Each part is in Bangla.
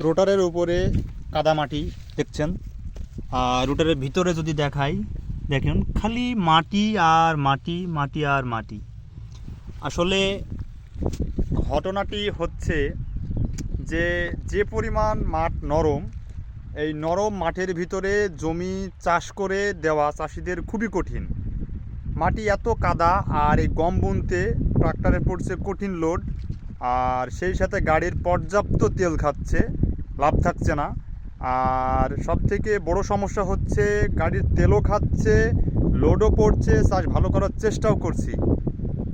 রোটারের উপরে কাদামাটি দেখছেন, আর রোটারের ভিতরে যদি দেখাই, দেখেন খালি মাটি আর মাটি, মাটি আর মাটি। আসলে ঘটনাটি হচ্ছে যে যে পরিমাণ মাঠ নরম, এই নরম মাঠের ভিতরে জমি চাষ করে দেওয়া চাষিদের খুবই কঠিন। মাটি এত কাদা, আর এই গম বুনতে ট্রাক্টরে পড়ছে কঠিন লোড, আর সেই সাথে গাড়ির পর্যাপ্ত তেল খাচ্ছে, লাভ থাকছে না। আর সবথেকে বড় সমস্যা হচ্ছে গাড়ির তেলও খাচ্ছে, লোডও পড়ছে, চাষ ভালো করার চেষ্টাও করছি,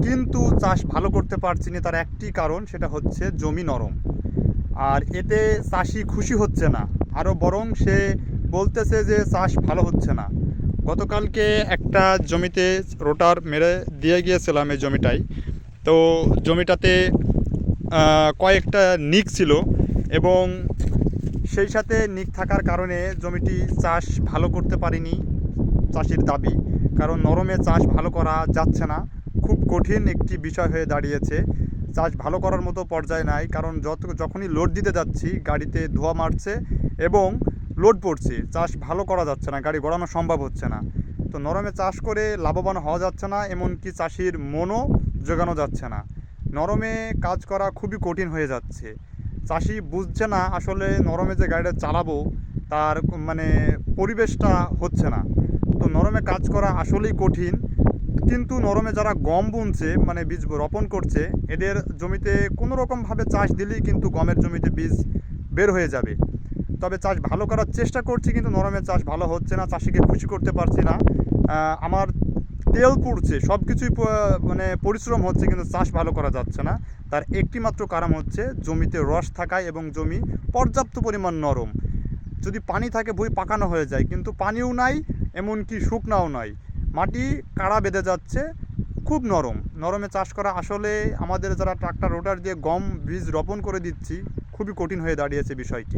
কিন্তু চাষ ভালো করতে পারছি না। তার একটি কারণ, সেটা হচ্ছে জমি নরম। আর এতে চাষি খুশি হচ্ছে না, আরও বরং সে বলতেছে যে চাষ ভালো হচ্ছে না। গতকালকে একটা জমিতে রোটার মেরে দিয়ে গিয়েছিলাম, এই জমিটাই। তো জমিটাতে কয়েকটা নিক ছিল, এবং সেই সাথে নিক থাকার কারণে জমিটি চাষ ভালো করতে পারিনি চাষির দাবি। কারণ নরমে চাষ ভালো করা যাচ্ছে না, খুব কঠিন একটি বিষয় হয়ে দাঁড়িয়েছে। চাষ ভালো করার মতো পর্যায়ে নাই, কারণ যখনই লোড দিতে যাচ্ছি গাড়িতে ধোঁয়া মারছে এবং লোড পড়ছে, চাষ ভালো করা যাচ্ছে না, গাড়ি গড়ানো সম্ভব হচ্ছে না। তো নরমে চাষ করে লাভবান হওয়া যাচ্ছে না, এমনকি চাষির মনও জোগানো যাচ্ছে না। নরমে কাজ করা খুবই কঠিন হয়ে যাচ্ছে। চাষি বুঝছে না আসলে নরমে যে গাড়িটা চালাবো তার মানে পরিবেশটা হচ্ছে না। তো নরমে কাজ করা আসলেই কঠিন। কিন্তু নরমে যারা গম বুনছে, মানে বীজ রোপণ করছে, এদের জমিতে কোনো রকমভাবে চাষ দিলেই কিন্তু গমের জমিতে বীজ বের হয়ে যাবে। তবে চাষ ভালো করার চেষ্টা করছি, কিন্তু নরমে চাষ ভালো হচ্ছে না, চাষিকে খুশি করতে পারছি না। আমার তেল পুড়ছে, সব কিছুই মানে পরিশ্রম হচ্ছে, কিন্তু চাষ ভালো করা যাচ্ছে না। তার একটি মাত্র কারণ হচ্ছে জমিতে রস থাকায়, এবং জমি পর্যাপ্ত পরিমাণ নরম। যদি পানি থাকে ভুঁই পাকানো হয়ে যায়, কিন্তু পানিও নাই, এমনকি শুকনাও নয়, মাটি কাড়া বেঁধে যাচ্ছে, খুব নরম। নরমে চাষ করা আসলে আমাদের যারা ট্রাক্টর রোটার দিয়ে গম বীজ রোপণ করে দিচ্ছি, খুবই কঠিন হয়ে দাঁড়িয়েছে বিষয়টি।